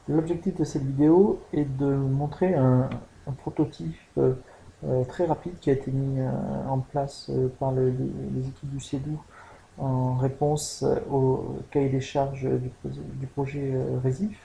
L'objectif de cette vidéo est de montrer un prototype très rapide qui a été mis en place par les équipes du CEDU en réponse au cahier des charges du projet RESIF,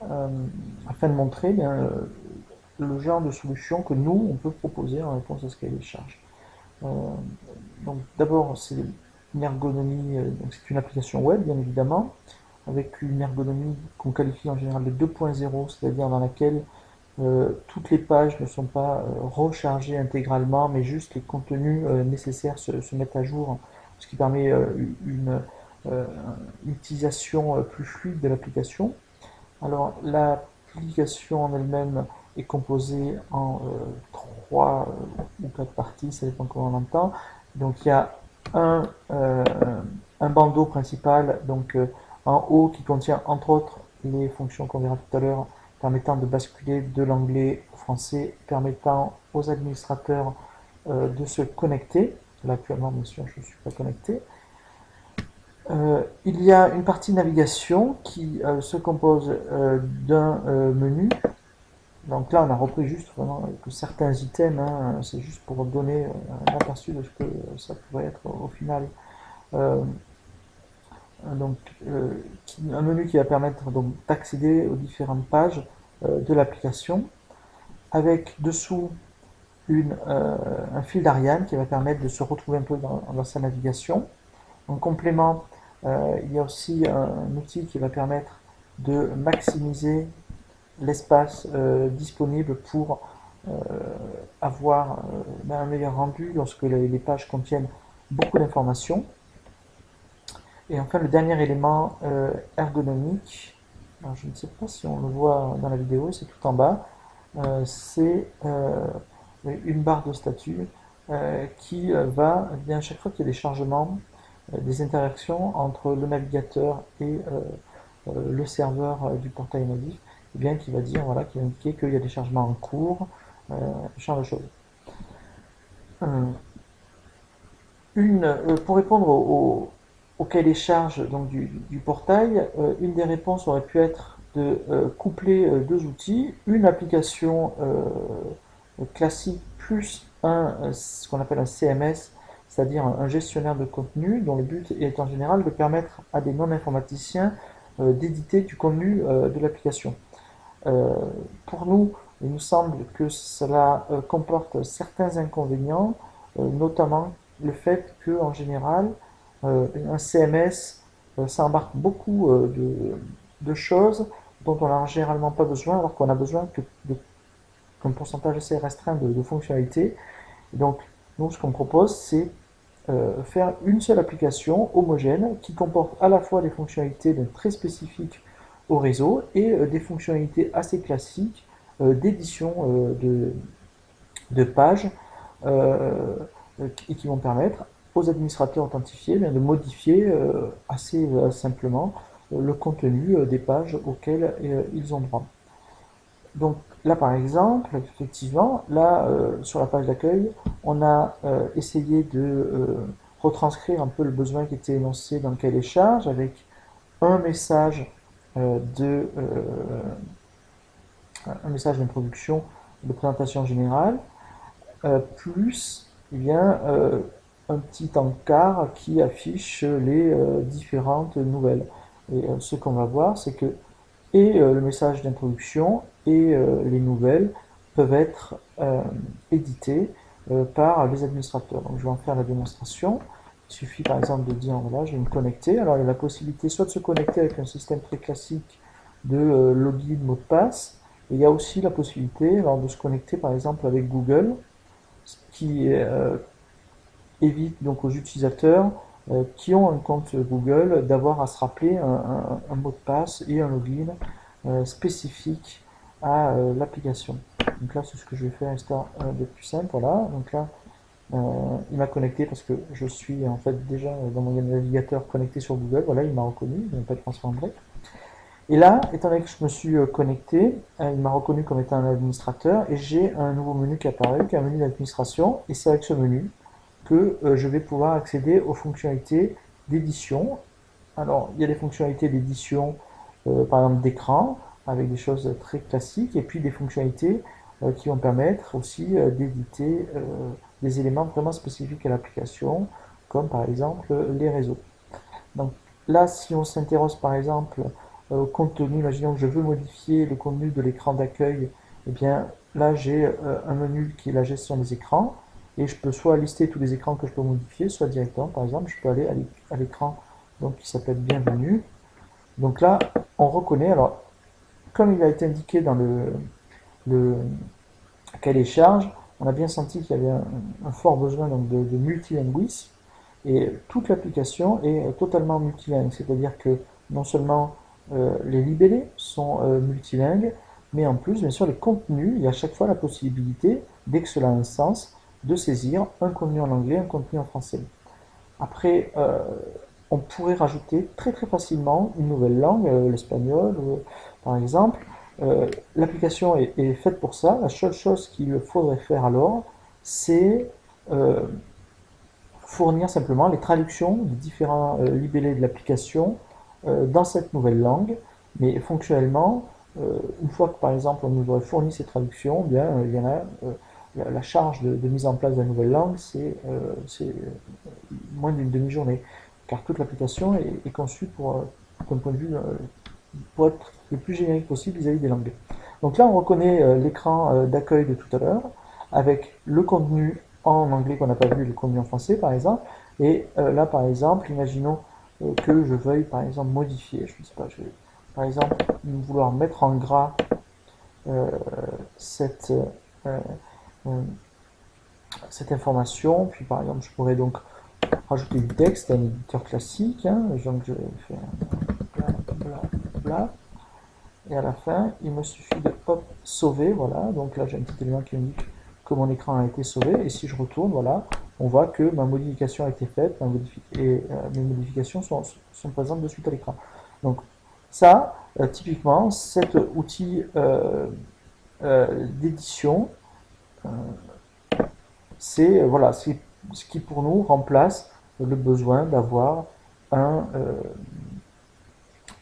euh, afin de montrer le genre de solution que nous, on peut proposer en réponse à ce cahier des charges. Euh, donc d'abord, c'est une ergonomie, donc c'est une application web, bien évidemment, avec une ergonomie qu'on qualifie en général de 2.0, c'est-à-dire dans laquelle toutes les pages ne sont pas rechargées intégralement, mais juste les contenus nécessaires se mettent à jour, ce qui permet euh, une utilisation plus fluide de l'application. Alors, l'application en elle-même est composée en trois ou quatre parties, ça dépend comment on l'entend. Donc, il y a un, euh, un bandeau principal, donc en haut, qui contient entre autres les fonctions qu'on verra tout à l'heure, permettant de basculer de l'anglais au français, permettant aux administrateurs de se connecter. Là, actuellement, bien sûr, je ne suis pas connecté. Il y a une partie navigation qui se compose d'un menu. Donc là, on a repris juste vraiment que certains items, hein, c'est juste pour donner un aperçu de ce que ça pourrait être au final. Euh, donc, un menu qui va permettre donc d'accéder aux différentes pages de l'application, avec dessous un fil d'Ariane qui va permettre de se retrouver un peu dans sa navigation. En complément, il y a aussi un outil qui va permettre de maximiser l'espace disponible pour euh, avoir un meilleur rendu lorsque les pages contiennent beaucoup d'informations. Et enfin, le dernier élément ergonomique, alors je ne sais pas si on le voit dans la vidéo, c'est tout en bas, c'est une barre de statut qui va, eh bien, chaque fois qu'il y a des chargements, des interactions entre le navigateur et le serveur du portail Modif, eh bien, qui va dire, voilà, qui va indiquer qu'il y a des chargements en cours, ce genre de choses. Euh, pour répondre au cahier des charges donc, du portail, une des réponses aurait pu être de coupler deux outils, une application classique plus ce qu'on appelle un CMS, c'est-à-dire un gestionnaire de contenu dont le but est en général de permettre à des non-informaticiens d'éditer du contenu de l'application. Euh, pour nous, il nous semble que cela comporte certains inconvénients, notamment le fait que, en général, un CMS, ça embarque beaucoup de choses dont on n'a généralement pas besoin, alors qu'on a besoin qu'un pourcentage assez restreint de fonctionnalités. Et donc, nous, ce qu'on propose, c'est faire une seule application homogène qui comporte à la fois des fonctionnalités très spécifiques au réseau et des fonctionnalités assez classiques d'édition de pages et qui vont permettre aux administrateurs authentifiés de modifier assez simplement le contenu des pages auxquelles ils ont droit. Donc là par exemple, effectivement, là sur la page d'accueil, on a essayé de retranscrire un peu le besoin qui était énoncé dans le cahier des charges avec un message de un message d'introduction, de présentation générale, plus eh bien, un petit encart qui affiche les différentes nouvelles. Et ce qu'on va voir, c'est que le message d'introduction et les nouvelles peuvent être édités par les administrateurs. Donc je vais en faire la démonstration. Il suffit par exemple de dire voilà, je vais me connecter. Alors il y a la possibilité soit de se connecter avec un système très classique de login, mot de passe, et il y a aussi la possibilité alors, de se connecter par exemple avec Google, ce qui évite donc aux utilisateurs qui ont un compte Google d'avoir à se rappeler un mot de passe et un login spécifique à l'application. Donc là, c'est ce que je vais faire histoire de plus simple. Voilà. Donc là, il m'a connecté parce que je suis en fait déjà dans mon navigateur connecté sur Google. Voilà, il m'a reconnu, il m'a pas transformé. Et là, étant donné que je me suis connecté, il m'a reconnu comme étant un administrateur et j'ai un nouveau menu qui apparaît, qui est un menu d'administration. Et c'est avec ce menu que je vais pouvoir accéder aux fonctionnalités d'édition. Alors, il y a des fonctionnalités d'édition, par exemple d'écran, avec des choses très classiques, et puis des fonctionnalités qui vont permettre aussi d'éditer des éléments vraiment spécifiques à l'application, comme par exemple les réseaux. Donc là, si on s'intéresse par exemple au contenu, imaginons que je veux modifier le contenu de l'écran d'accueil, eh bien là j'ai un menu qui est la gestion des écrans, et je peux soit lister tous les écrans que je peux modifier, soit directement, par exemple, je peux aller à l'écran donc qui s'appelle Bienvenue. Donc là, on reconnaît, alors comme il a été indiqué dans le cahier des charges, on a bien senti qu'il y avait un fort besoin donc, de multilinguisme, et toute l'application est totalement multilingue, c'est-à-dire que non seulement les libellés sont multilingues, mais en plus, bien sûr, les contenus, il y a à chaque fois la possibilité, dès que cela a un sens, de saisir un contenu en anglais, un contenu en français. Après, on pourrait rajouter très très facilement une nouvelle langue, l'espagnol par exemple. L'application est faite pour ça. La seule chose qu'il faudrait faire alors, c'est euh, fournir simplement les traductions des différents libellés de l'application dans cette nouvelle langue. Mais fonctionnellement, une fois que par exemple on nous aurait fourni ces traductions, eh bien, il y en a, la charge de mise en place de la nouvelle langue, c'est moins d'une demi-journée, car toute l'application est conçue d'un point de vue, pour être le plus générique possible vis-à-vis des langues. Donc là, on reconnaît l'écran d'accueil de tout à l'heure, avec le contenu en anglais qu'on n'a pas vu, le contenu en français par exemple, et là par exemple, imaginons que je veuille par exemple modifier, je ne sais pas, je vais par exemple vouloir mettre en gras euh, cette, euh, euh, cette information, puis par exemple je pourrais donc rajouter du texte, un éditeur classique, hein, donc je fais un bla bla bla, et à la fin il me suffit de hop, sauver, voilà, donc là j'ai un petit élément qui indique que mon écran a été sauvé, et si je retourne, voilà, on voit que ma modification a été faite, et mes modifications sont présentes de suite à l'écran. Donc ça, typiquement, cet outil d'édition, euh, c'est voilà, c'est ce qui pour nous remplace le besoin d'avoir un, euh,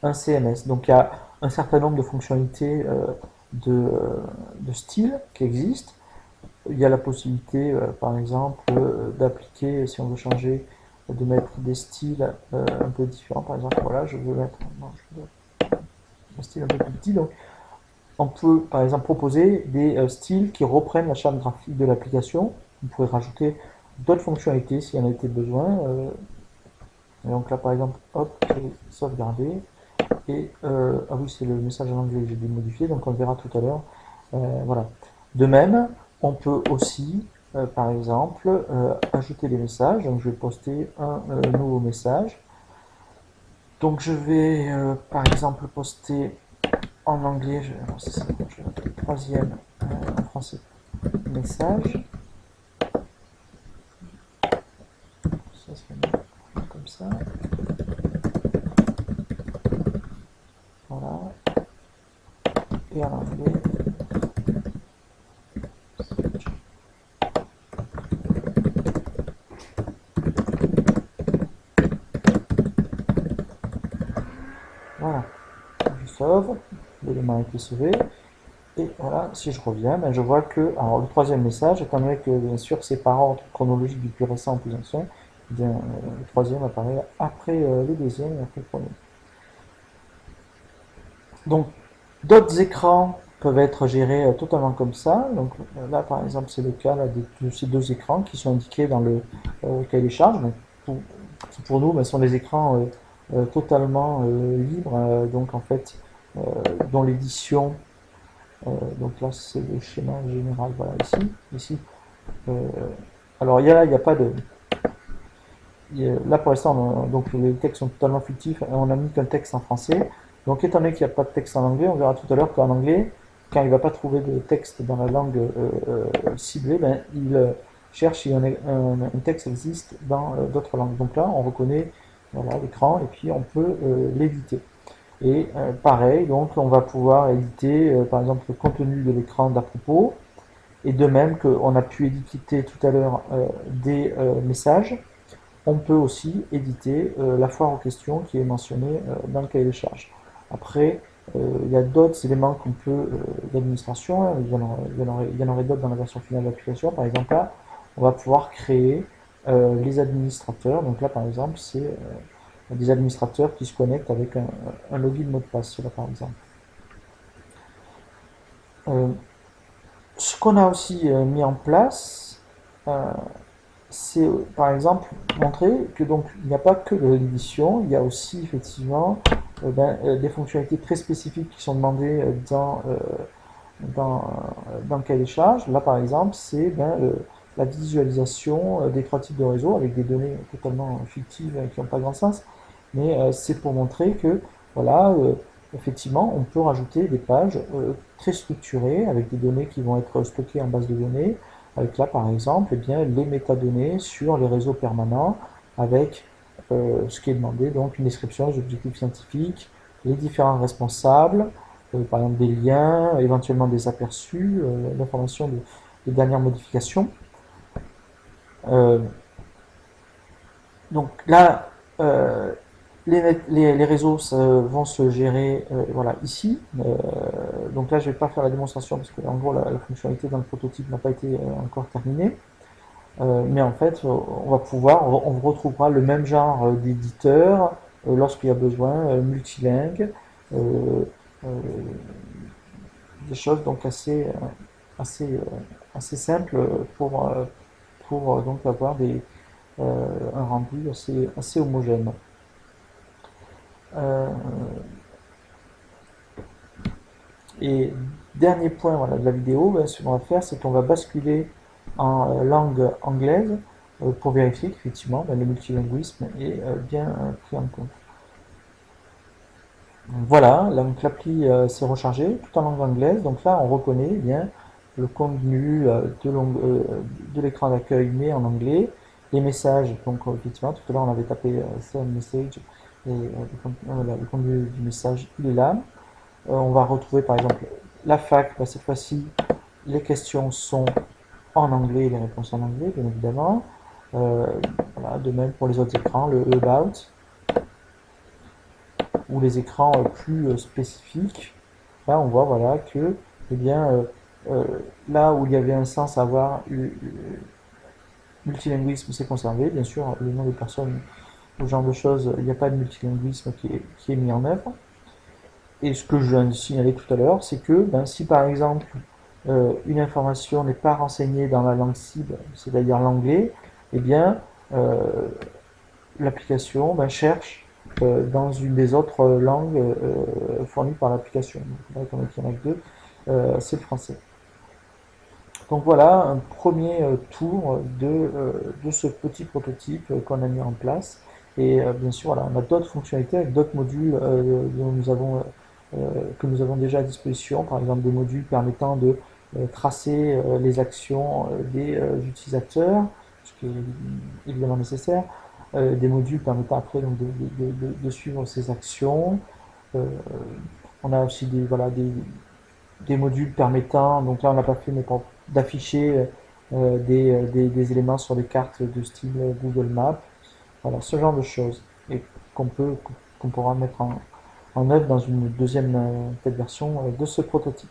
un CMS. Donc il y a un certain nombre de fonctionnalités de style qui existent. Il y a la possibilité, par exemple, d'appliquer, si on veut changer, de mettre des styles un peu différents. Par exemple, voilà, je veux mettre non, je veux un style un peu plus petit. Donc, on peut, par exemple, proposer des styles qui reprennent la charte graphique de l'application. On pourrait rajouter d'autres fonctionnalités s'il y en a été besoin. Et donc là, par exemple, hop, sauvegarder. Et ah oui, c'est le message en anglais que j'ai dû modifier, donc on le verra tout à l'heure. Voilà. De même, on peut aussi, par exemple, ajouter des messages. Donc je vais poster un nouveau message. Donc je vais, par exemple, poster en anglais, alors c'est ça, je vais mettre le troisième en français message. Ça se met comme ça. Voilà. Et en anglais. Voilà. Je sauve. L'élément a été sauvé. Et voilà, si je reviens, ben je vois que alors, le troisième message, étant donné que bien sûr c'est par ordre chronologique du plus récent au plus ancien, eh bien, le troisième apparaît après le deuxième et après le premier. Donc d'autres écrans peuvent être gérés totalement comme ça. Donc là par exemple c'est le cas là, de ces deux écrans qui sont indiqués dans le cahier des charges. Donc, pour nous, ben, ce sont des écrans totalement libres, donc en fait dont l'édition donc là, c'est le schéma général. Voilà, ici. Euh, alors, il y a pas de. Là, pour l'instant, donc les textes sont totalement fictifs. On a mis qu'un texte en français. Donc, étant donné qu'il n'y a pas de texte en anglais, on verra tout à l'heure qu'en anglais, quand il ne va pas trouver de texte dans la langue ciblée, ben, il cherche si un texte existe dans d'autres langues. Donc là, on reconnaît voilà, l'écran et puis on peut l'éditer. Et pareil, donc on va pouvoir éditer par exemple le contenu de l'écran d'à propos. Et de même qu'on a pu éditer tout à l'heure des messages, on peut aussi éditer la foire aux questions qui est mentionnée dans le cahier des charges. Après, Il y a d'autres éléments qu'on peut d'administration, hein. Il y en aurait d'autres dans la version finale de l'application. Par exemple, là, on va pouvoir créer les administrateurs. Donc là, par exemple, c'est des administrateurs qui se connectent avec un login mot de passe, là, par exemple. Euh, Ce qu'on a aussi mis en place, euh, c'est par exemple montrer que donc il n'y a pas que de l'édition, il y a aussi effectivement des fonctionnalités très spécifiques qui sont demandées dans, dans le cahier des charges. Là par exemple, c'est la visualisation des trois types de réseaux avec des données totalement fictives qui n'ont pas grand sens, mais c'est pour montrer que voilà, effectivement, on peut rajouter des pages très structurées avec des données qui vont être stockées en base de données, avec là par exemple eh bien, les métadonnées sur les réseaux permanents, avec ce qui est demandé, donc une description des objectifs scientifiques, les différents responsables, par exemple des liens, éventuellement des aperçus, l'information des dernières modifications. Euh, donc là, les réseaux vont se gérer voilà, ici. Donc là, je ne vais pas faire la démonstration parce que en gros, la fonctionnalité dans le prototype n'a pas été encore terminée. Mais en fait, on va pouvoir, on retrouvera le même genre d'éditeur lorsqu'il y a besoin, multilingue, euh, euh, des choses donc assez, euh, assez simples pour donc avoir un rendu assez homogène. Euh, et dernier point voilà, de la vidéo, ben, ce qu'on va faire, c'est qu'on va basculer en langue anglaise pour vérifier qu'effectivement ben, le multilinguisme est bien pris en compte. Voilà, donc l'appli s'est rechargée tout en langue anglaise. Donc là, on reconnaît eh bien le contenu de l'écran d'accueil, mais en anglais. Les messages, donc effectivement, tout à l'heure on avait tapé send message et le contenu du message, il est là. On va retrouver par exemple la fac, bah, cette fois-ci, les questions sont en anglais et les réponses en anglais, bien évidemment. Euh, voilà, de même pour les autres écrans, le About ou les écrans plus spécifiques. Là, on voit voilà, que eh bien, euh, là où il y avait un sens à avoir multilinguisme, c'est conservé. Bien sûr, le nom des personnes, ce genre de choses, il n'y a pas de multilinguisme qui est mis en œuvre. Et ce que je viens de signaler tout à l'heure, c'est que ben, si par exemple une information n'est pas renseignée dans la langue cible, c'est-à-dire l'anglais, eh bien euh, l'application ben, cherche dans une des autres langues fournies par l'application. Donc là, comme il n'y en a que deux, c'est le français. Donc voilà un premier tour de ce petit prototype qu'on a mis en place. Et bien sûr, voilà, on a d'autres fonctionnalités avec d'autres modules que nous avons déjà à disposition, par exemple des modules permettant de tracer les actions des utilisateurs, ce qui est évidemment nécessaire, des modules permettant après donc, de suivre ces actions. Euh, on a aussi voilà, des modules permettant, donc là on n'a pas fait, mais d'afficher des éléments sur des cartes de style Google Maps. Voilà, ce genre de choses. Et qu'on qu'on pourra mettre en œuvre dans une deuxième version de ce prototype.